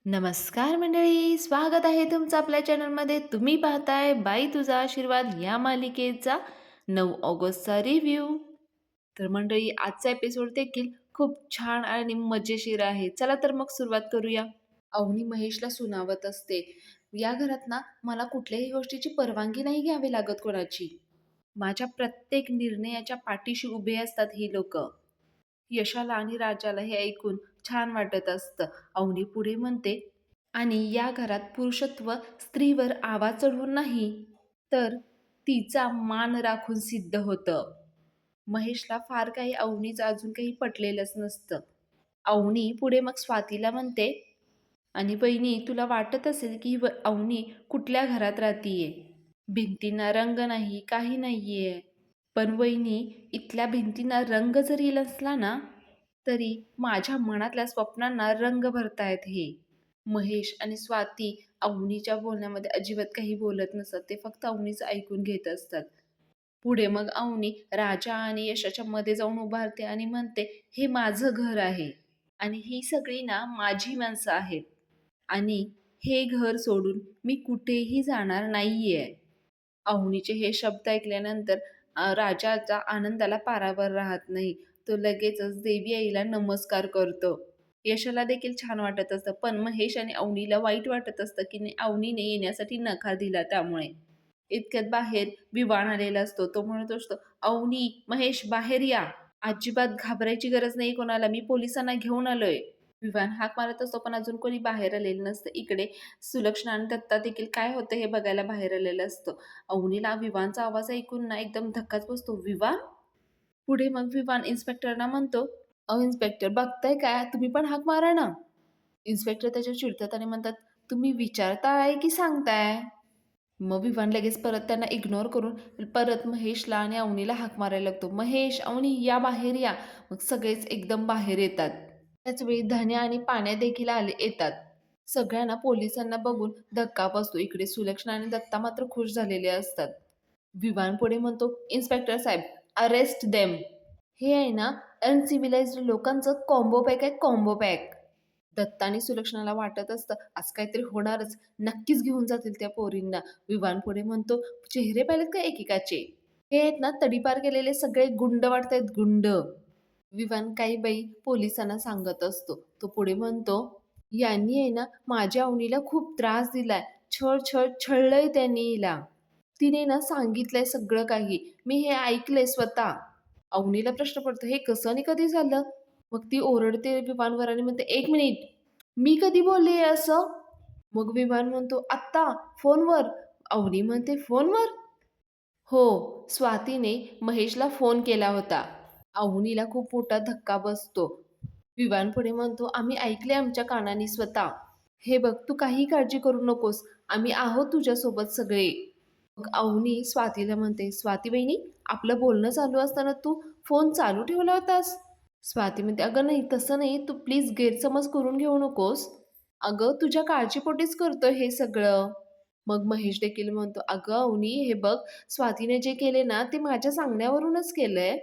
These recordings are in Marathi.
नमस्कार मंडळी, स्वागत आहे तुमचं आपल्या चॅनलमध्ये. तुम्ही पाहताय बाई तुझा आशीर्वाद या मालिकेचा 9 ऑगस्टचा रिव्ह्यू. तर मंडळी, आजचा एपिसोड देखील खूप छान आणि मजेशीर आहे. चला तर मग सुरुवात करूया. अवनी महेशला सुनावत असते, या घरात ना मला कुठल्याही गोष्टीची परवानगी नाही घ्यावी लागत कोणाची. माझ्या प्रत्येक निर्णयाच्या पाठीशी उभे असतात ही लोक. यशाला आणि राजाला हे ऐकून छान वाटत असतं. अवनी पुढे म्हणते, आणि या घरात पुरुषत्व स्त्रीवर आवाज चढवून नाही, तर तिचा मान राखून सिद्ध होतं. महेशला फार काही अवनीचं अजून काही पटलेलंच नसतं. अवनी पुढे मग स्वातीला म्हणते, आणि बहिणी, तुला वाटत असेल की अवनी कुठल्या घरात राहतीये. भिंतींना रंग नाही, काही नाहीये. पण वहिनी, इथल्या भिंतींना रंग जरी नसला ना, तरी माझ्या मनातल्या स्वप्नांना रंग भरतायत हे. महेश आणि स्वाती अवनीच्या बोलण्यामध्ये अजिबात काही बोलत नसतात. ते फक्त अवनीचं ऐकून घेत असतात. पुढे मग अवनी राजा आणि यशाच्या मध्ये जाऊन उभारते आणि म्हणते, हे माझं घर आहे आणि ही सगळी ना माझी माणसं आहेत आणि हे घर सोडून मी कुठेही जाणार नाहीये. अवनीचे हे शब्द ऐकल्यानंतर राजाचा आनंदाला पारावर राहत नाही. तो लगेचच देवी आईला नमस्कार करतो. यशाला देखील छान वाटत असतं, पण महेश आणि अवनीला वाईट वाटत असतं की अवनीने येण्यासाठी नकार दिला त्यामुळे. इतक्यात बाहेर विवान आलेला असतो. तो म्हणत असतो, अवनी, महेश बाहेर या. अजिबात घाबरायची गरज नाही कोणाला, मी पोलिसांना घेऊन आलोय. विवान हाक मारत असतो, पण अजून कोणी बाहेर आलेलं नसतं. इकडे सुलक्षणा आणि दत्ता देखील काय होतं हे बघायला बाहेर आलेलं असतं. अवनीला विवानचा आवाज ऐकून ना एकदम धक्काच बसतो. विवान? पुढे मग विवान इन्स्पेक्टरना म्हणतो, अहो इन्स्पेक्टर, बघताय काय? तुम्ही पण हाक मारा ना. इन्स्पेक्टर त्याच्यावर चिडतात आणि म्हणतात, तुम्ही विचारताय की सांगताय? मग विवान लगेच परत त्यांना इग्नोर करून परत महेशला आणि अवनीला हाक मारायला लागतो. महेश, अवनी, या बाहेर या. मग सगळेच एकदम बाहेर येतात. त्याच वेळी धन्या आणि पाण्या देखील येतात. सगळ्यांना पोलिसांना बघून धक्का बसतो. इकडे सुलक्षणा आणि दत्ता मात्र खुश झालेले असतात. विवान पुढे म्हणतो, इन्स्पेक्टर साहेब, अरेस्ट देम. हे आहे ना अनसिव्हिलाइज्ड लोकांचं कॉम्बो पॅक आहे, कॉम्बो पॅक. दत्ता आणि सुलक्षणाला वाटत असतं आज काहीतरी होणारच, नक्कीच घेऊन जातील त्या पोरींना. विवान पुढे म्हणतो, चेहरे पाहिलेत का एकेकाचे? हे आहेत ना तडीपार केलेले सगळे गुंड वाटतायत, गुंड. विवान काही बाई पोलिसांना सांगत असतो. तो पुढे म्हणतो, यांनी आहे ना माझ्या अवनीला खूप त्रास दिलाय, छळ छळ छळलंय त्यांनी हिला. तिने ना सांगितलंय सगळं काही, मी हे ऐकलंय स्वतः. अवनीला प्रश्न पडतो, हे कसं आणि कधी झालं? मग ती ओरडते विमानवर आणि म्हणते, एक मिनिट, मी कधी बोलले असं? मग विमान म्हणतो, आत्ता फोनवर. अवनी म्हणते, फोनवर? हो, स्वातीने महेशला फोन केला होता. अवनीला खूप मोठा धक्का बसतो. विवान पुढे म्हणतो, आम्ही ऐकले आमच्या कानाने स्वतः. हे बघ, तू काही काळजी करू नकोस, आम्ही आहोत तुझ्यासोबत सगळे. मग अवनी स्वातीला म्हणते, स्वाती बहिणी, आपलं बोलणं चालू असताना तू फोन चालू ठेवला होतास? स्वाती म्हणते, अगं नाही, तसं नाही, तू प्लीज गैरसमज करून घेऊ नकोस. अगं तुझ्या काळजीपोटीच करतोय हे सगळं. मग महेश देखील म्हणतो, अगं अवनी, हे बघ, स्वातीने जे केले ना ते माझ्या सांगण्यावरूनच केलंय.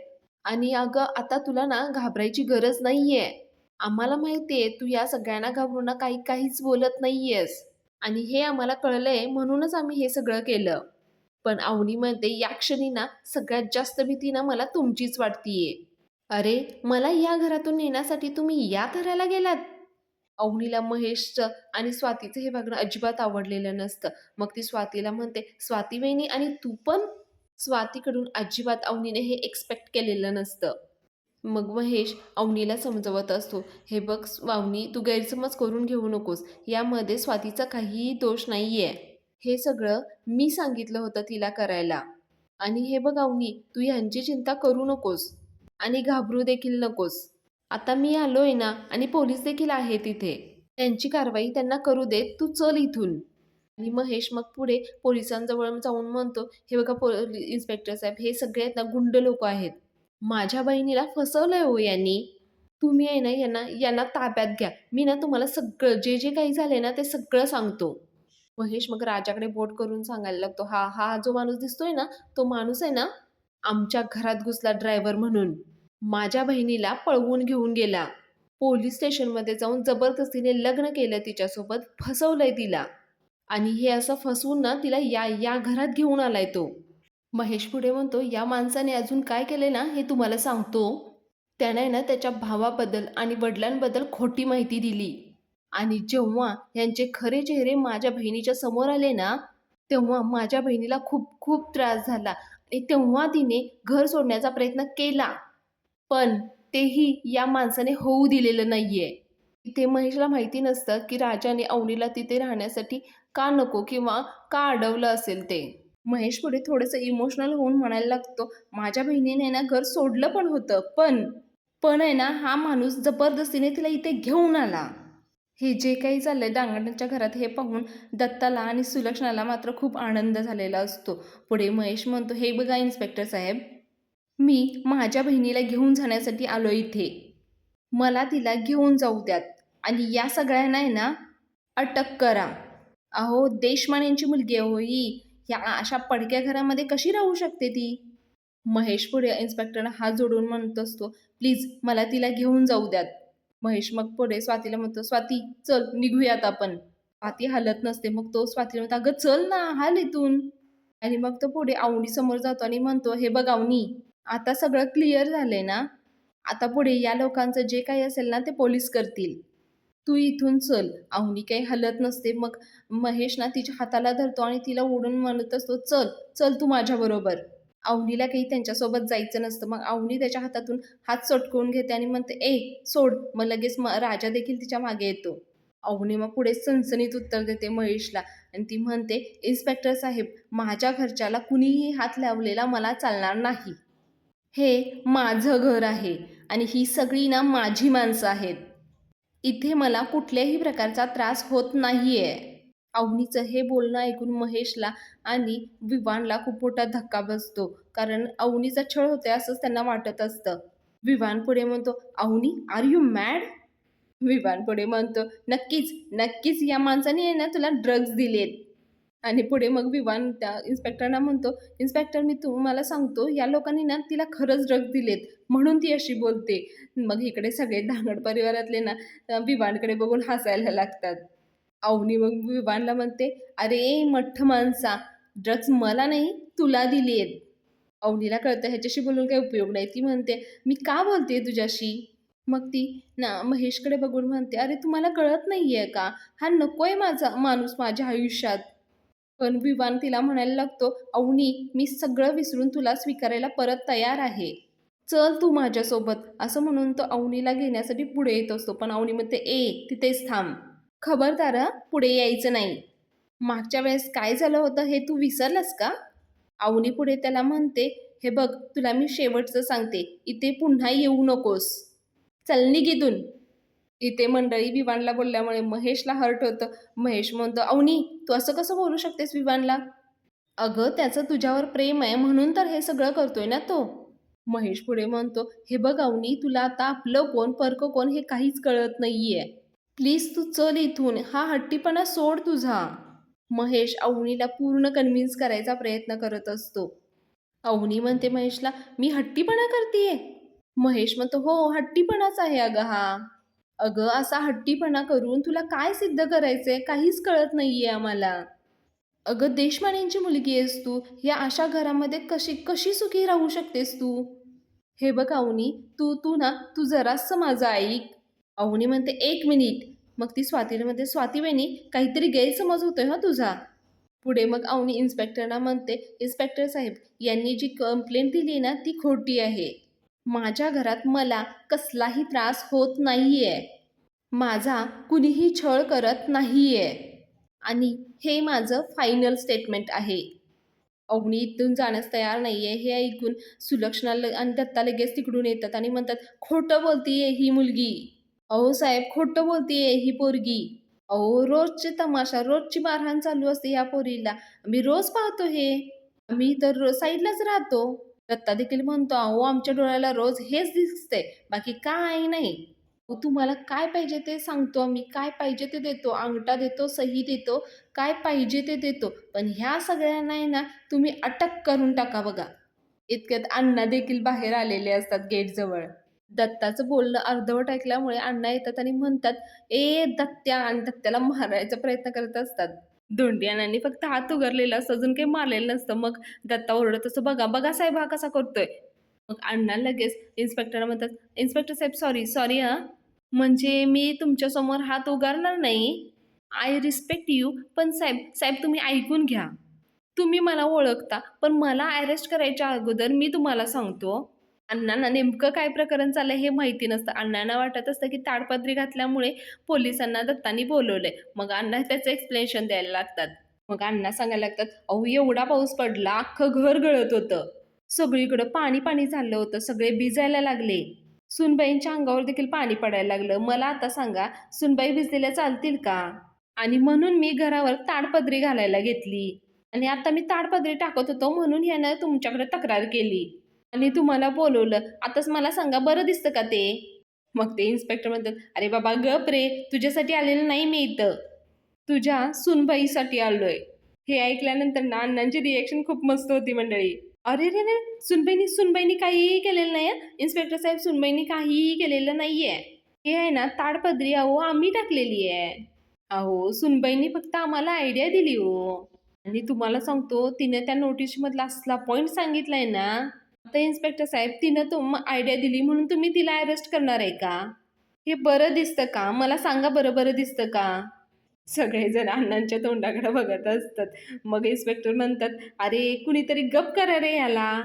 आणि अगं आता तुला ना घाबरायची गरज नाहीये. आम्हाला माहितीये तू या सगळ्यांना घाबरून ना काहीच बोलत नाहीयेस. आणि हे आम्हाला कळलंय म्हणूनच आम्ही हे सगळं केलं. पण अवनी म्हणते, या क्षणी ना सगळ्यात जास्त भीती ना मला तुमचीच वाटतीये. अरे, मला या घरातून नेण्यासाठी तुम्ही या थराला गेलात? अवनीला महेशचं आणि स्वातीचं हे वागणं अजिबात आवडलेलं नसतं. मग ती स्वातीला म्हणते, स्वाती वहिनी, आणि तू पण? स्वातीकडून अजिबात अवनीने हे एक्सपेक्ट केलेलं नसतं. मग महेश अवनीला समजवत असतो, हे बघ अवनी, तू गैरसमज करून घेऊ नकोस. यामध्ये स्वातीचा काहीही दोष नाहीये. हे सगळं मी सांगितलं होतं तिला करायला. आणि हे बघ अवनी, तू ह्यांची चिंता करू नकोस आणि घाबरू देखील नकोस. आता मी आलोय ना आणि पोलीस देखील आहे तिथे. त्यांची कारवाई त्यांना करू दे. तू चल इथून. आणि महेश मग पुढे पोलिसांजवळ जाऊन म्हणतो, हे बघा इन्स्पेक्टर साहेब, हे सगळे आहेत ना गुंड लोक आहेत. माझ्या बहिणीला फसवलंय हो यांनी. तुम्ही आहे ना यांना यांना ताब्यात घ्या. मी ना तुम्हाला सगळं जे जे काही झालंय ना ते सगळं सांगतो. महेश मग राजाकडे बोट करून सांगायला लागतो, हा हा जो माणूस दिसतोय ना, तो माणूस आहे ना आमच्या घरात घुसला ड्रायव्हर म्हणून. माझ्या बहिणीला पळवून घेऊन गेला. पोलीस स्टेशनमध्ये जाऊन जबरदस्तीने लग्न केलं तिच्यासोबत, फसवलंय तिला आणि हे असं फसवून ना तिला या घरात घेऊन आलाय तो. महेश पुढे म्हणतो, "या माणसाने अजून काय केले ना, हे तुम्हाला सांगतो." त्याने ना त्याच्या भावाबद्दल आणि वडिलांबद्दल खोटी माहिती दिली आणि जेव्हा यांचे खरे चेहरे माझ्या बहिणीच्या समोर आले ना, तेव्हा माझ्या बहिणीला खूप खूप त्रास झाला आणि तेव्हा तिने घर सोडण्याचा प्रयत्न केला. पण तेही या माणसाने होऊ दिलेलं नाहीये. इथे महेशला माहिती नसतं, की राजाने अवनीला तिथे राहण्यासाठी का नको किंवा का अडवलं असेल ते. महेश पुढे थोडंसं इमोशनल होऊन म्हणायला लागतो, "माझ्या बहिणीने ना घर सोडलं पण होतं, पण आहे ना हा माणूस जबरदस्तीने तिला इथे घेऊन आला." हे जे काही चाललंय डांगणाच्या घरात हे पाहून दत्ताला आणि सुलक्षणाला मात्र खूप आनंद झालेला असतो. पुढे महेश म्हणतो, "हे बघा इन्स्पेक्टर साहेब, मी माझ्या बहिणीला घेऊन जाण्यासाठी आलो इथे. मला तिला घेऊन जाऊ द्यात आणि या सगळ्यांना आहे ना अटक करा." अहो, देशमान्यांची मुलगी आहे हो ही. ह्या अशा पडक्या घरामध्ये कशी राहू शकते ती? महेश पुढे इन्स्पेक्टरला हात जोडून म्हणत असतो, "प्लीज मला तिला घेऊन जाऊ द्यात." महेश मग पुढे स्वातीला म्हणतो, "स्वाती चल निघूयात आपण." स्वाती हलत नसते. मग तो स्वातीला म्हणतो, "अगं चल ना, हाल इथून." आणि मग तो पुढे अवनी समोर जातो आणि म्हणतो, "हे बघ अवनी, आता सगळं क्लिअर झालंय ना? आता पुढे या लोकांचं जे काही असेल ना, ते पोलीस करतील. तू इथून चल." अवनी काही हलत नसते. मग महेश ना तिच्या हाताला धरतो आणि तिला ओढून म्हणत असतो, "चल, चल तू माझ्याबरोबर." अवनीला काही त्यांच्यासोबत जायचं नसतं. मग अवनी त्याच्या हातातून हात सटकवून घेते आणि म्हणते, "ए सोड." मग लगेच राजा देखील तिच्या मागे येतो. अवनी मग पुढे सणसणीत उत्तर देते महेशला आणि ती म्हणते, "इन्स्पेक्टर साहेब, माझ्या घरच्याला कुणीही हात लावलेला मला चालणार नाही. हे माझं घर आहे आणि ही सगळी ना माझी माणसं आहेत. इथे मला कुठल्याही प्रकारचा त्रास होत नाहीये." अवनीचं हे बोलणं ऐकून महेशला आणि विवानला खूप मोठा धक्का बसतो. कारण अवनीचा छळ होतोय असंच त्यांना वाटत असतं. विवान पुढे म्हणतो, "Avani, are you mad?" Vivaan पुढे म्हणतो, "नक्कीच, नक्कीच या माणसाने आहे ना तुला ड्रग्ज दिलेत." आणि पुढे मग विवान त्या इन्स्पेक्टरना म्हणतो, "इन्स्पेक्टर मी तुम्हाला सांगतो या लोकांनी ना तिला खरंच ड्रग्ज दिलेत म्हणून ती अशी बोलते." मग इकडे सगळे धांगड परिवारातले ना विवानकडे बघून हसायला लागतात. अवनी मग विवानला म्हणते, "अरे मठ्ठ माणसा, ड्रग्ज मला नाही तुला दिलेत." अवनीला कळतं ह्याच्याशी बोलून काही उपयोग नाही. ती म्हणते, "मी का बोलतेय तुझ्याशी?" मग ती ना महेशकडे बघून म्हणते, "अरे तुम्हाला कळत नाहीये का? हा नकोय माझा माणूस माझ्या आयुष्यात." पण विवान तिला म्हणायला लागतो, "अवनी, मी सगळं विसरून तुला स्वीकारायला परत तयार आहे. चल तू माझ्यासोबत." असं म्हणून तो अवनीला घेण्यासाठी पुढे येत असतो. पण अवनी म्हणते, "ए, तिथेच थांब. खबरदार हं, पुढे यायचं नाही. मागच्या वेळेस काय झालं होतं हे तू विसरलास का?" अवनी पुढे त्याला म्हणते, "हे बघ, तुला मी शेवटचं सांगते, इथे पुन्हा येऊ नकोस. चल निघ इथून." इथे मंडळी विवानला बोलल्यामुळे महेशला हर्ट होतं. महेश म्हणतो, "अवनी, तू असं कसं बोलू शकतेस विवानला?" "अगं, त्याचं तुझ्यावर प्रेम आहे म्हणून तर हे सगळं करतोय ना तो." महेश पुढे म्हणतो, "हे बघ अवनी, तुला आता आपलं कोण, परकं कोण हे काहीच कळत नाहीये. प्लीज तू चल इथून. हा हट्टीपणा सोड तुझा." महेश अवनीला पूर्ण कन्व्हिन्स करायचा प्रयत्न करत असतो. अवनी म्हणते महेशला, "मी हट्टीपणा करतीये?" महेश म्हणतो, "हो, हट्टीपणाच आहे अगं हा." "अगं, असा हट्टीपणा करून तुला काय सिद्ध करायचंय? काहीच कळत नाहीये आम्हाला." "अगं, देशमान्यांची मुलगी आहेस तू. या अशा घरामध्ये कशी कशी सुखी राहू शकतेस तू?" "हे बघ अवनी, तू तू ना तू जरासं माझं ऐक." अवनी म्हणते, "एक मिनिट." मग ती स्वातीला म्हणते, "स्वाती वहिनी, काहीतरी गैरसमज होतोय हं तुझा." पुढे मग अवनी इन्स्पेक्टरला म्हणते, "इन्स्पेक्टर साहेब, यांनी जी कंप्लेंट दिली ना ती खोटी आहे. माझ्या घरात मला कसलाही त्रास होत नाहीये. माझा कुणीही छळ करत नाहीये आणि हे माझं फायनल स्टेटमेंट आहे." अवनी इथून जाण्यास तयार नाहीये. हे ऐकून सुलक्षणा आणि दत्ता लगेच तिकडून येतात आणि म्हणतात, "खोटं बोलतीये ही मुलगी. अहो साहेब, खोटं बोलतीये ही पोरगी. अहो रोजचे तमाशा, रोजची मारहाण चालू असते या पोरीला. मी रोज पाहतो हे. मी तर साईडलाच राहतो." दत्ता देखील म्हणतो, "अहो आमच्या डोळ्याला रोज हेच दिसतंय, बाकी काही नाही. अहो तुम्हाला काय पाहिजे ते सांगतो आम्ही. काय पाहिजे ते देतो. अंगठा देतो, सही देतो, काय पाहिजे ते देतो. पण ह्या सगळ्यांना आहे ना तुम्ही अटक करून टाका बघा." इतक्यात अण्णा देखील बाहेर आलेले असतात गेटजवळ. दत्ताचं बोलणं अर्धवट ऐकल्यामुळे अण्णा येतात आणि म्हणतात, "ए दत्त्या" आणि दत्त्याला मारायचा प्रयत्न करत असतात. धोंडी अण्णांनी फक्त हात उगारलेला असतो, अजून काही मारलेलं नसतं. मग दत्ता ओरडत असतो, "बघा, बघा साहेब हा कसा करतोय." मग अण्णा लगेच इन्स्पेक्टरला म्हणतात, "इन्स्पेक्टर साहेब सॉरी, सॉरी हां. म्हणजे मी तुमच्यासमोर हात उगारणार नाही. I respect you. पण साहेब, साहेब तुम्ही ऐकून घ्या. तुम्ही मला ओळखता, पण मला अरेस्ट करायच्या अगोदर मी तुम्हाला सांगतो, अण्णांना नेमकं काय प्रकरण चाललंय हे माहिती नसतं. अण्णांना वाटत असतं, की ताडपत्री घातल्यामुळे पोलिसांना दत्तानी बोलवलंय. मग अण्णा त्याचं एक्सप्लेनेशन द्यायला लागतात. मग अण्णा सांगायला लागतात, "अहो एवढा पाऊस पडला, अख्खं घर गळत होतं. सगळीकडं पाणी-पाणी झालं होतं. सगळे भिजायला लागले. सूनबाईंच्या अंगावर देखील पाणी पडायला लागलं. मला आता सांगा, सूनबाई भिजलेल्या चालतील का? आणि म्हणून मी घरावर ताडपत्री घालायला घेतली. आणि आता मी ताडपत्री टाकत होतो म्हणून ह्यानं तुमच्याकडे तक्रार केली. आणि तुम्हाला बोलवलं. आताच मला सांगा बरं दिसतं का ते?" मग ते इन्स्पेक्टर म्हणतात, "अरे बाबा गप रे, तुझ्यासाठी आलेलं नाही मी इथं. तुझ्या सूनबाईसाठी आलोय." हे ऐकल्यानंतर ना अण्णांची रिएक्शन खूप मस्त होती मंडळी. "अरेरेरे! सुनबाईनी काहीही केलेलं नाही हं. इन्स्पेक्टर साहेब सुनबाईनी काहीही केलेलं नाहीये. हे आहे ना ताडपत्री अहो आम्ही टाकलेली आहे. अहो सुनबाईंनी फक्त आम्हाला आयडिया दिली हो." आणि तुम्हाला सांगतो तिने त्या नोटीसमधला असला पॉइंट सांगितलाय ना, आता इन्स्पेक्टर साहेब तिनं आयडिया दिली म्हणून तुम्ही तिला अरेस्ट करणार आहे का? हे बरं दिसतं का? मला सांगा बरं, बरं दिसतं का? सगळेजण अण्णांच्या तोंडाकडे बघत असतात. मग इन्स्पेक्टर म्हणतात, "अरे कुणीतरी गप करा रे ह्याला."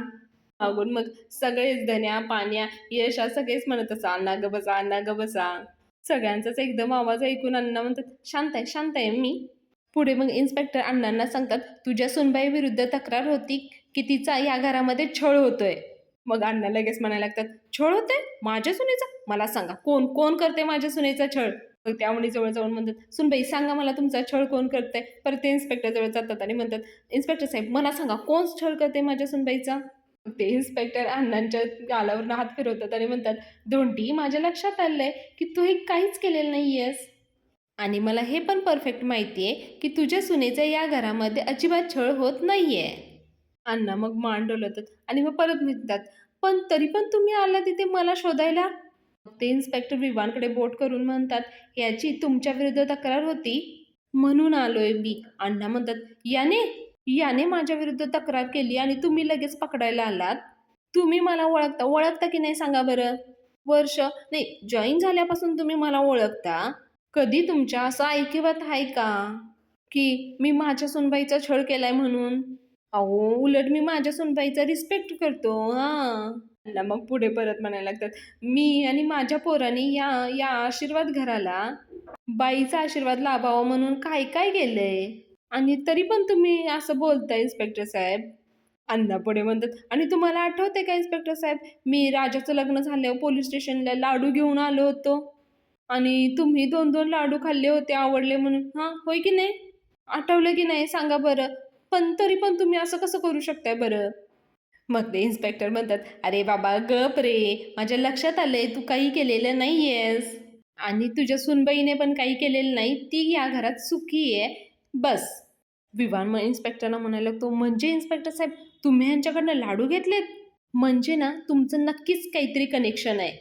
मागून मग सगळेच धन्या, पान्या, यश सगळेच म्हणत असतात, "अण्णा गं बसा, अण्णा गं बसा." सगळ्यांचाच एकदम आवाज ऐकून अण्णा म्हणतात, शांत आहे मी." पुढे मग इन्स्पेक्टर अण्णांना सांगतात, "तुझ्या सूनबाईविरुद्ध तक्रार होती की तिचा या घरामध्ये छळ होतोय." मग अण्णा लगेच म्हणायला लागतात, "छळ होतोय? माझ्या सुनेचा? मला सांगा कोण कोण करते माझ्या सुनेचा छळ?" मग त्यामुळे जवळ जाऊन म्हणतात, "सुनबाई सांगा मला तुमचा छळ कोण करतंय?" परत ते इन्स्पेक्टर जवळ जातात आणि म्हणतात, "इन्स्पेक्टर साहेब मला सांगा कोण छळ करते माझ्या सुनबाईचा?" मग ते इन्स्पेक्टर अण्णांच्या गालावरनं हात फिरवतात आणि म्हणतात, "धोंडी माझ्या लक्षात आलंय की तू हे काहीच केलेलं नाहीयेस. आणि मला हे पण परफेक्ट माहिती आहे की तुझ्या सुनेचा या घरामध्ये अजिबात छळ होत नाहीये." अण्णा मग मान डोलवतात आणि मग परत म्हणतात, "पण तरी पण तुम्ही आला तिथे मला शोधायला?" मग ते इन्स्पेक्टर विवानकडे बोट करून म्हणतात, "याची तुमच्या विरुद्ध तक्रार होती म्हणून आलोय मी." अण्णा म्हणतात, "याने याने माझ्या विरुद्ध तक्रार केली आणि तुम्ही लगेच पकडायला आलात? तुम्ही मला ओळखता की नाही सांगा बरं? वर्ष नाही जॉईन झाल्यापासून तुम्ही मला ओळखता? कधी तुमच्या असं ऐकिवात आहे का की मी माझ्या सुनबाईचा छळ केलाय म्हणून? अहो, उलट मी माझ्या सुनबाईचा रिस्पेक्ट करतो हां." त्यांना मग पुढे परत म्हणायला लागतात, "मी आणि माझ्या पोरांनी या या आशीर्वाद घराला बाईचा आशीर्वाद लाभावा म्हणून काय-काय केलंय आणि तरी पण तुम्ही असं बोलताय इन्स्पेक्टर साहेब." अण्णा पुढे म्हणतात, "आणि तुम्हाला आठवतंय का इन्स्पेक्टर साहेब, मी राजाचं लग्न झाल्यावर पोलिस स्टेशनला लाडू घेऊन आलो होतो आणि तुम्ही 2-2 लाडू खाल्ले होते आवडले म्हणून. हां, होय की नाही? आठवलं की नाही सांगा बरं? पण तरी पण तुम्ही असं कसं करू शकताय बरं?" मग ते इन्स्पेक्टर म्हणतात, "अरे बाबा गप रे, माझ्या लक्षात आलंय तू काही केलेलं नाहीयेस आणि तुझ्या सूनबाईने पण काही केलेलं नाही. ती या घरात सुखी आहे. बस." विवान मग इन्स्पेक्टरला म्हणायला लागतो, "म्हणजे इन्स्पेक्टर साहेब तुम्ही ह्यांच्याकडनं लाडू घेतलेत? म्हणजे ना तुमचं नक्कीच काहीतरी कनेक्शन आहे.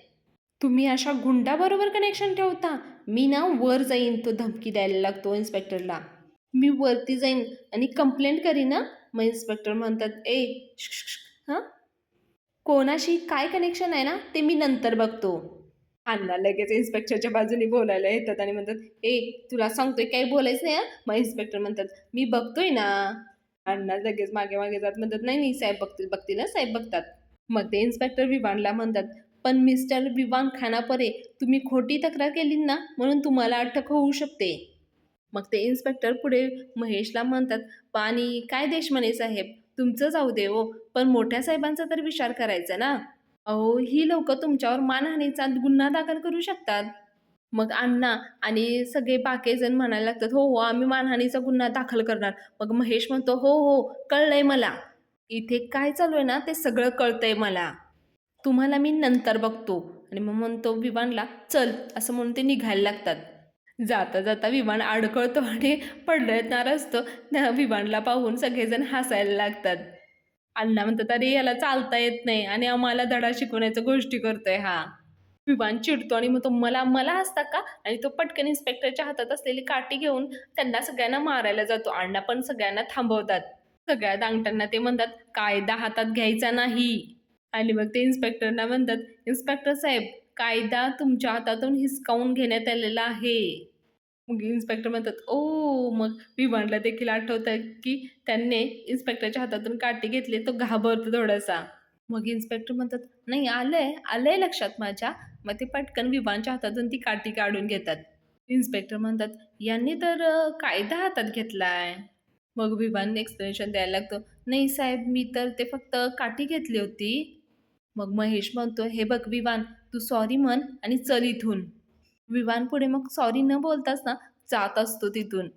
तुम्ही अशा गुंडाबरोबर कनेक्शन ठेवता? मी ना वर जाईन." तो धमकी द्यायला लागतो इन्स्पेक्टरला. "मी वरती जाईन आणि कंप्लेंट करीन हां." मग इन्स्पेक्टर म्हणतात, "ए शुक, शुक, शुक, हां? कोणाशी काय कनेक्शन आहे ना, ते मी नंतर बघतो." अण्णा लगेच इन्स्पेक्टरच्या बाजूने बोलायला येतात आणि म्हणतात, "ए तुला सांगतोय काही बोलायचं नाही हां." मग इन्स्पेक्टर म्हणतात, "मी बघतोय ना." अण्णा लगेच मागे-मागे जात म्हणतात, "नाही, नाही साहेब बघतील, बघतील हं, साहेब बघतात." मग ते इन्स्पेक्टर विवानला म्हणतात, "पण मिस्टर विवान खानापरे, तुम्ही खोटी तक्रार केली ना, म्हणून तुम्हाला अटक होऊ शकते." मग ते इन्स्पेक्टर पुढे महेशला म्हणतात, "पाणी काय देशमाने साहेब, तुमचं जाऊ दे हो, पण मोठ्या साहेबांचा तर विचार करायचा ना. अहो, ही लोकं तुमच्यावर मानहानीचा गुन्हा दाखल करू शकतात." मग अण्णा आणि सगळे बाकीजण म्हणायला लागतात, "हो, हो, आम्ही मानहानीचा गुन्हा दाखल करणार." मग महेश म्हणतो, "हो, हो, कळलंय मला. इथे काय चालू आहे ना, ते सगळं कळतंय मला. तुम्हाला मी नंतर बघतो." आणि मग म्हणतो विवानला, "चल," असं म्हणून ते निघायला लागतात. जाता जाता विमान अडखळतो आणि पडणार असतो. त्या विमानला पाहून सगळेजण हसायला लागतात. अण्णा म्हणतात, "अरे याला चालता येत नाही आणि आम्हाला धडा शिकवण्याच्या गोष्टी करतोय हा." विवान चिडतो आणि म्हणतो, "मला मला हसता का?" आणि तो पटकन इन्स्पेक्टरच्या हातात असलेली काठी घेऊन त्यांना सगळ्यांना मारायला जातो. अण्णा पण सगळ्यांना थांबवतात. सगळ्या दांगटांना ते म्हणतात, "कायदा हातात घ्यायचा नाही." आणि मग ते इन्स्पेक्टरना म्हणतात, "इन्स्पेक्टर साहेब, कायदा तुमच्या हातातून हिसकावून घेण्यात आलेला आहे." मग इन्स्पेक्टर म्हणतात, "ओह!" मग विवानला देखील आठवतं, की त्यांनी इन्स्पेक्टरच्या हातातून काठी घेतली. तो घाबरतो थोडासा. मग इन्स्पेक्टर म्हणतात, "नाही, आलंय, आलंय लक्षात माझ्या." मग ते पटकन विवानच्या हातातून ती काठी काढून घेतात. इन्स्पेक्टर म्हणतात, "यांनी तर कायदा हातात घेतलाय." मग विवान एक्सप्लेनेशन द्यायला लागतो, "नाही साहेब, मी तर ते फक्त काठी घेतली होती." मग महेश म्हणतो, "हे बघ विवान, तू सॉरी म्हण आणि चल इथून." विवान पुढे मग सॉरी न बोलताच ना जात असतो तिथून.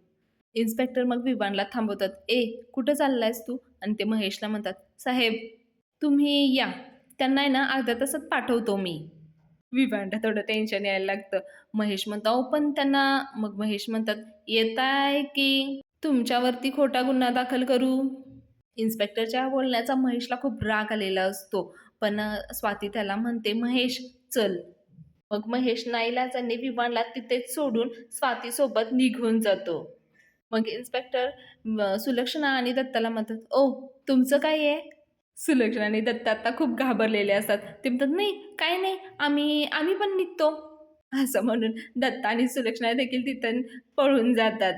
इन्स्पेक्टर मग विवानला थांबवतात. "ए, कुठं चाललायस तू?" आणि ते महेशला म्हणतात, "साहेब, तुम्ही या. त्यांना आहे ना अर्ध्या तासात पाठवतो मी." विवानला थोडं टेन्शन यायला लागतं. महेश म्हणतो, "अहो पण त्यांना." मग महेश म्हणतात, "येताय की तुमच्यावरती खोटा गुन्हा दाखल करू?" इन्स्पेक्टरच्या बोलण्याचा महेशला खूप राग आलेला असतो. पण स्वाती त्याला म्हणते, "महेश, चल." मग महेश नाईलाजाने विवानला तिथेच सोडून स्वातीसोबत निघून जातो. मग इन्स्पेक्टर सुलक्षणा आणि दत्ताला म्हणतात, "ओह, तुमचं काय आहे?" सुलक्षणा आणि दत्त आता खूप घाबरलेले असतात. ते म्हणतात, "नाही, काही नाही. आम्ही आम्ही पण निघतो." असं म्हणून दत्ता आणि सुलक्षणा देखील तिथून पळून जातात.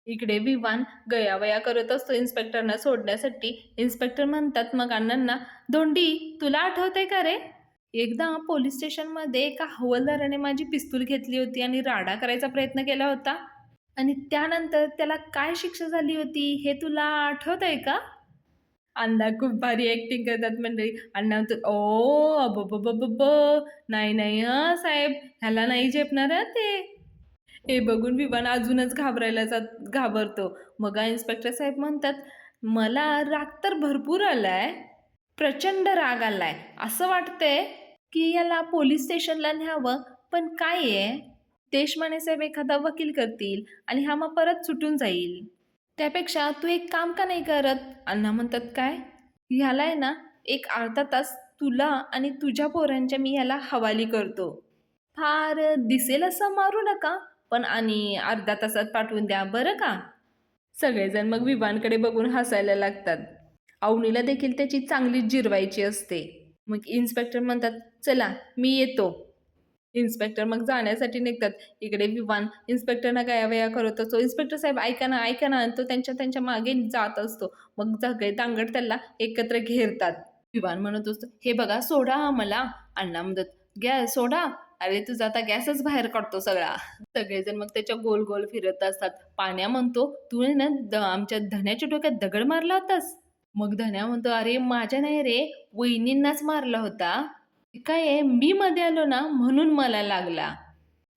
इकडे विवान गयावया करत असतो इन्स्पेक्टरना सोडण्यासाठी. इन्स्पेक्टर म्हणतात मग अण्णांना, "धोंडी, तुला आठवतंय का रे? एकदा पोलीस स्टेशनमध्ये एका हवालदाराने माझी पिस्तूल घेतली होती आणि राडा करायचा प्रयत्न केला होता. आणि त्यानंतर त्याला काय शिक्षा झाली होती हे तुला आठवतंय का?" अण्णा खूप भारी ॲक्टिंग करतात मंडळी. अण्णा म्हणतात, "ओह! अबबबबब! नाही, नाही हं साहेब, ह्याला नाही झेपणार हं ते." हे बघून विवान अजूनच घाबरतो. मग इन्स्पेक्टर साहेब म्हणतात, "मला राग तर भरपूर आलाय. प्रचंड राग आलाय. असं वाटतंय, की याला पोलिस स्टेशनला न्यावं. पण काय आहे, देशमाने साहेब एखादा वकील करतील आणि हा मग परत सुटून जाईल. त्यापेक्षा तू एक काम का नाही करत?" अण्णा म्हणतात, "काय?" "ह्याला आहे ना, एक अर्धा तास तुला आणि तुझ्या पोरांच्या मी ह्याला हवाली करतो. फार दिसेल असं मारू नका, पण आणि अर्ध्या तासात पाठवून द्या बरं का." सगळेजण मग विवानकडे बघून हसायला लागतात. अवनीला देखील त्याची चांगलीच जिरवायची असते. मग इन्स्पेक्टर म्हणतात, "चला, मी येतो." इन्स्पेक्टर मग जाण्यासाठी निघतात. इकडे विवान इन्स्पेक्टरना गयावया करत असतो. "इन्स्पेक्टर साहेब, ऐका ना, ऐका ना." आणि तो त्यांच्या त्यांच्या मागे जात असतो. मग सगळे दांगट त्याला एकत्र घेरतात. विवान म्हणत असतो, "हे बघा, सोडा आम्हाला." अण्णा म्हणतात, "गॅस सोडा." "अरे, तुझा आता गॅसच बाहेर काढतो सगळा." सगळेजण मग त्याच्या गोल गोल फिरत असतात. पाण्या म्हणतो, "तू आहे ना आमच्या धन्याच्या डोक्यात दगड मारला होतास?" मग धन्या म्हणतो, "अरे माझ्या नाही रे, वहिनींनाच मारला होता. ते काय आहे, मी मध्ये आलो ना म्हणून मला लागला."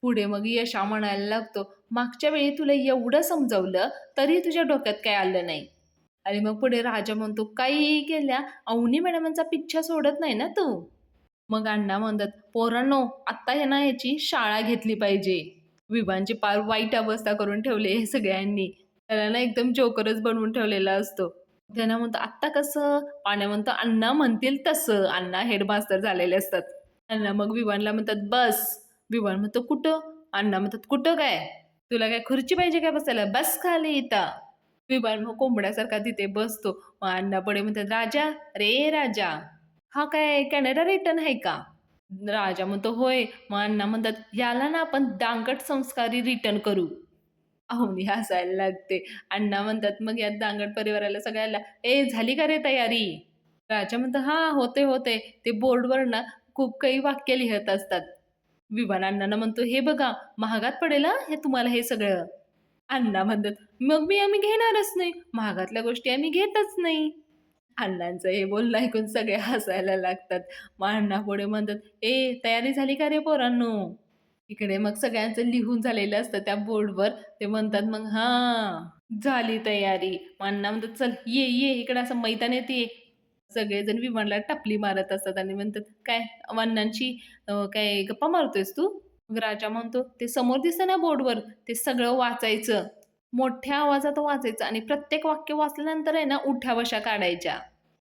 पुढे मग यशा म्हणायला लागतो, "मागच्या वेळी तुला एवढं समजावलं तरी तुझ्या डोक्यात काय आलं नाही." आणि मग पुढे राजा म्हणतो, "काहीही केल्या अवनी मॅडमांचा पिच्छा सोडत नाही ना तू." मग अण्णा म्हणतात, "पोरांनो, आत्ता आहे ना याची शाळा घेतली पाहिजे." विवांची पार वाईट अवस्था करून ठेवली आहे सगळ्यांनी. त्याला ना एकदम जोकरच बनवून ठेवलेला असतो. त्यांना म्हणतो, "आत्ता कसं?" पाण्या म्हणतो, "अण्णा म्हणतील तसं." अण्णा हेडमास्टर झालेले असतात. अण्णा मग विवानला म्हणतात, "बस." विवान म्हणतो, "कुठं?" अण्णा म्हणतात, "कुठं काय? तुला काय खुर्ची पाहिजे काय बसायला? बस खाली इथं." विवान मग कोंबड्यासारखा तिथे बसतो. मग अण्णा पुढे म्हणतात, "राजा, रे राजा, हा काय कॅनडा रिटर्न आहे का?" राजा म्हणतो, "होय." मग अण्णा म्हणतात, "याला ना आपण दांगट संस्कारी रिटर्न करू." अवनी हसायला लागते. अण्णा म्हणतात, "मग या दांगट परिवाराला सगळ्याला, ए झाली का रे तयारी?" राजा म्हणतो, "हां, होते, होते." ते बोर्डवर ना खूप काही वाक्य लिहत असतात. विवान अण्णांना म्हणतो, "हे बघा, महागात पडेल हां, हे तुम्हाला हे सगळं." अण्णा म्हणतात, "मग मी आम्ही घेणारच नाही. महागातल्या गोष्टी आम्ही घेतच नाही." अण्णांचं हे बोलणं ऐकून सगळे हसायला लागतात. मग अण्णा पुढे म्हणतात, "ए, तयारी झाली का रे पोरांनो?" इकडे मग सगळ्यांचं लिहून झालेलं असतं त्या बोर्डवर. ते म्हणतात मग, "हां, झाली तयारी." मग अण्णा म्हणतात, "चल ये, ये इकडे असं मैदानात ये." सगळेजण विमानाला टपली मारत असतात आणि म्हणतात, "काय अण्णांची काय गप्पा मारतोयस तू?" मग राजा म्हणतो, "ते समोर दिसतं ना बोर्डवर, ते सगळं वाचायचं. मोठ्या आवाजात वाचायचं आणि प्रत्येक वाक्य वाचल्यानंतर आहे ना उठ्या-बशा काढायच्या."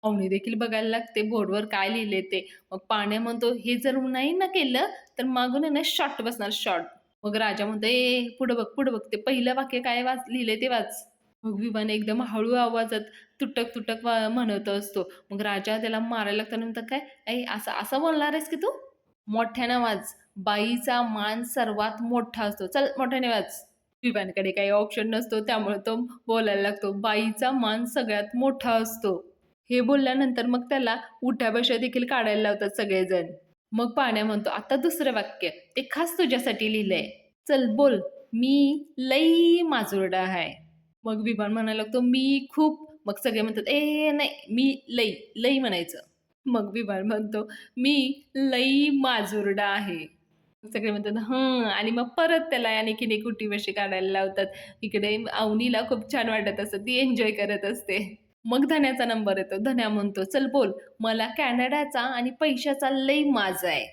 अवनी देखील बघायला लागते बोर्डवर काय लिहिलंय ते. मग पाण्या म्हणतो, "हे जर नाही ना केलं, तर मागून आहे ना शॉट बसणार शॉट." मग राजा म्हणतो, "ए पुढं बघ, पुढं बघ. ते पहिलं वाक्य काय लिहिलंय ते वाच." मग विवान एकदम हळू आवाजात तुटक-तुटक म्हणत असतो. मग राजा त्याला मारायला लागताना म्हणतात, "काय? ऐ असं असं बोलणार आहेस की तू? मोठ्यानं वाच. बाईचा मान सर्वात मोठा असतो. चल मोठ्याने वाच." विवानकडे काही ऑप्शन नसतो त्यामुळे तो बोलायला लागतो, "बाईचा मान सगळ्यात मोठा असतो." हे बोलल्यानंतर मग त्याला उठ्या-बशा देखील काढायला लावतात सगळेजण. मग पाण्या म्हणतो, "आता दुसरं वाक्य, ते खास तुझ्यासाठी लिहिलंय. चल बोल, मी लई माजुरडा आहे." मग विमान म्हणायला लागतो, "मी खूप." मग सगळे म्हणतात, "ए नाही, मी लई, लई म्हणायचं." मग विमान म्हणतो, "मी लई माजुरडा आहे." सगळे म्हणतात, "हं." आणि मग परत त्याला आणखीन एक उठी-बशी काढायला लावतात. इकडे अवनीला खूप छान वाटत असतं. ती एन्जॉय करत असते. मग धन्याचा नंबर येतो. धन्या म्हणतो, "चल बोल, मला कॅनडाचा आणि पैशाचा लई माज आहे."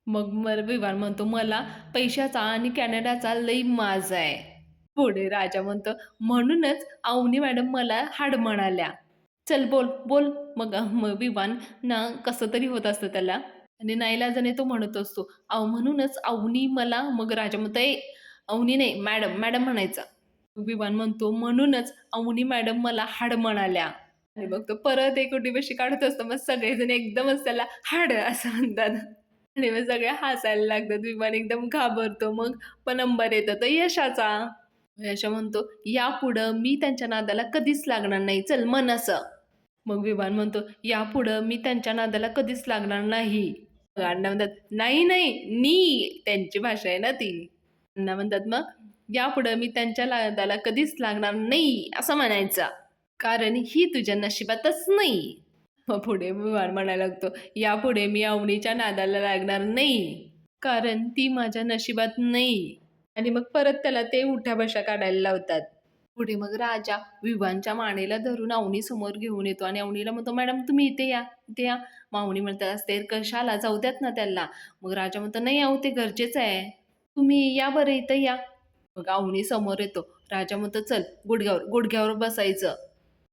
मग विवान म्हणतो, "मला पैशाचा आणि कॅनडाचा लई माज आहे." पुढे राजा म्हणतो, "म्हणूनच अवनी मॅडम मला हाड म्हणाल्या." "चल बोल, बोल." मग विवान ना कसं तरी होत असतं त्याला आणि नाईलाजाने तो म्हणत असतो, म्हणूनच अवनी मला." मग राजा म्हणतो, "ए, अवनी नाही, मॅडम, मॅडम म्हणायचा." विवान म्हणतो, "म्हणूनच अवनी मॅडम मला हाड म्हणाल्या." आणि मग तो परत एक उठी काढत असतो. मग सगळेजण एकदमच त्याला हाड असं म्हणतात. आणि मग सगळे हसायला लागतात. विमान एकदम घाबरतो. मग नंबर येतो तो यशाचा. यशा म्हणतो, "यापुढं मी त्यांच्या नादाला कधीच लागणार नाही. चल म्हण असं." मग विमान म्हणतो, "यापुढं मी त्यांच्या नादाला कधीच लागणार नाही." मग अण्णा म्हणतात, "नाही, नाही, नी." त्यांची भाषा आहे ना ती. अण्णा म्हणतात मग, "यापुढं मी त्यांच्या नादाला कधीच लागणार नाही असं म्हणायचं. कारण ही तुझ्या नशिबातच नाही." मग पुढे विमान म्हणायला लागतो, "यापुढे मी अवनीच्या नादाला लागणार नाही. कारण ती माझ्या नशिबात नाही." आणि मग परत त्याला ते उठ्या-बशा काढायला लावतात. पुढे मग राजा विवानच्या मानेला धरून अवनीसमोर घेऊन येतो आणि अवनीला म्हणतो, "मॅडम तुम्ही इथे या, इथे या." मग अवनी म्हणतात, "असते कशाला? जाऊ द्यात ना त्याला." मग राजा म्हणतो, "नाही अहो ते गरजेचं आहे. तुम्ही या बरं इथं या." मग अवनी समोर येतो. राजा म्हणतो, "चल गुडघ्यावर, गुडघ्यावर बसायचं."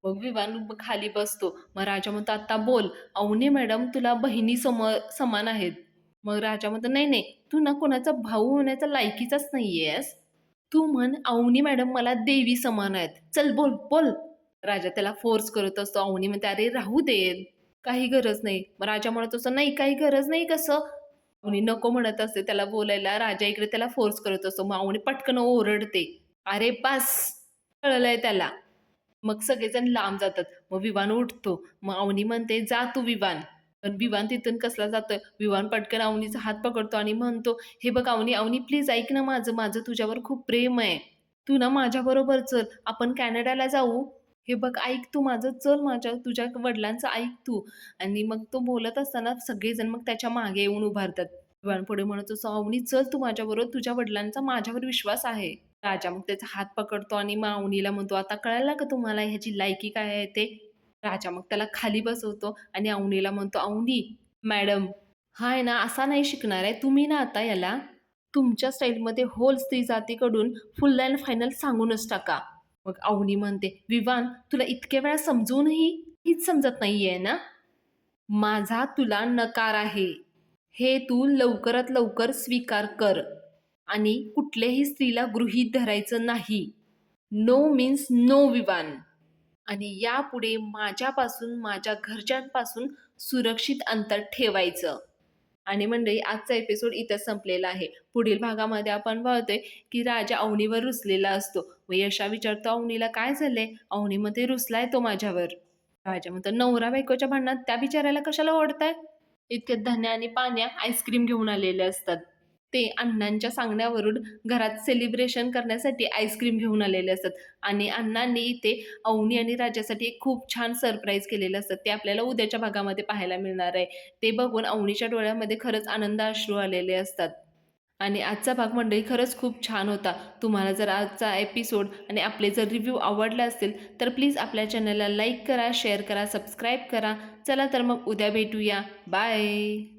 मग विवान खाली बसतो. मग राजा म्हणतो, "आता बोल, अवनी मॅडम तुला बहिणी समान आहेत." मग राजा म्हणतो, "नाही, नाही, तू ना कोणाचा भाऊ होण्याचा लायकीचाच नाहीयेस. तू म्हण अवनी मॅडम मला देवी समान आहेत. चल बोल, बोल." राजा त्याला फोर्स करत असतो. अवनी म्हणते, "अरे राहू दे, काही गरज नाही." मग राजा म्हणत असतो, "नाही, काही गरज नाही कसं?" अवनी नको म्हणत असते त्याला बोलायला. राजा इकडे त्याला फोर्स करत असतो. मग अवनी पटकन ओरडते, "अरे बास!" कळलंय त्याला. मग सगळेजण लांब जातात. मग विवान उठतो. मग अवनी म्हणते, "जा तू विवान." पण विवान तिथून कसला जातोय. विवान पटकन अवनीचा हात पकडतो आणि म्हणतो, "हे बघ अवनी, अवनी प्लीज ऐक ना माझं. माझं तुझ्यावर खूप प्रेम आहे. तू ना माझ्याबरोबर चल. आपण कॅनडाला जाऊ. हे बघ ऐक तू माझं. चल तुझ्या वडिलांचं ऐक तू." आणि मग तो बोलत असताना सगळेजण मग त्याच्या मागे येऊन उभारतात. विवान पुढे म्हणत असतो, "अवनी चल तू माझ्याबरोबर. तुझ्या वडिलांचा माझ्यावर विश्वास आहे." राजा मग त्याचा हात पकडतो आणि मग अवनीला म्हणतो, "आता कळालं का तुम्हाला ह्याची लायकी काय आहे ते?" राजा मग त्याला खाली बसवतो आणि अवनीला म्हणतो, "अवनी, मॅडम, हा आहे ना असा नाही शिकणार आहे. तुम्ही ना आता याला तुमच्या स्टाईलमध्ये होल स्त्री जातीकडून फुल अँड फायनल सांगूनच टाका." मग अवनी म्हणते, "विवान, तुला इतक्या वेळा समजूनही हीच समजत नाहीये ना? माझा तुला नकार आहे. हे तू लवकरात लवकर स्वीकार कर आणि कुठल्याही स्त्रीला गृहीत धरायचं नाही. No means no Vivaan. आणि यापुढे माझ्यापासून, माझ्या घरच्यांपासून सुरक्षित अंतर ठेवायचं." आणि मंडळी आजचा एपिसोड इथंच संपलेला आहे. पुढील भागामध्ये आपण पाहतोय की राजा अवनीवर रुसलेला असतो. व यशा विचारतो अवनीला, "काय झालंय?" अवनी म्हणते, "रुसलाय तो माझ्यावर." राजा म्हणतो, "नवरा बायकोच्या भांडणात त्या बिचाऱ्याला कशाला ओढताय?" इतक्यात धन्या आणि पाण्या आईस्क्रीम घेऊन आलेले असतात. ते अण्णांच्या सांगण्यावरून घरात सेलिब्रेशन करण्यासाठी आईस्क्रीम घेऊन आलेले असतात आणि अण्णांनी इथे अवनी आणि राजासाठी एक खूप छान सरप्राईज केलेलं असतं. ते आपल्याला उद्याच्या भागामध्ये पाहायला मिळणार आहे. ते बघून अवनीच्या डोळ्यामध्ये खरंच आनंद अश्रू आलेले असतात. आणि आजचा भाग मंडळी खरंच खूप छान होता. तुम्हाला जर आजचा एपिसोड आणि आपले जर रिव्ह्यू आवडले असतील तर प्लीज आपल्या चॅनलला लाईक करा, शेअर करा, सबस्क्राईब करा. चला तर मग उद्या भेटूया. बाय.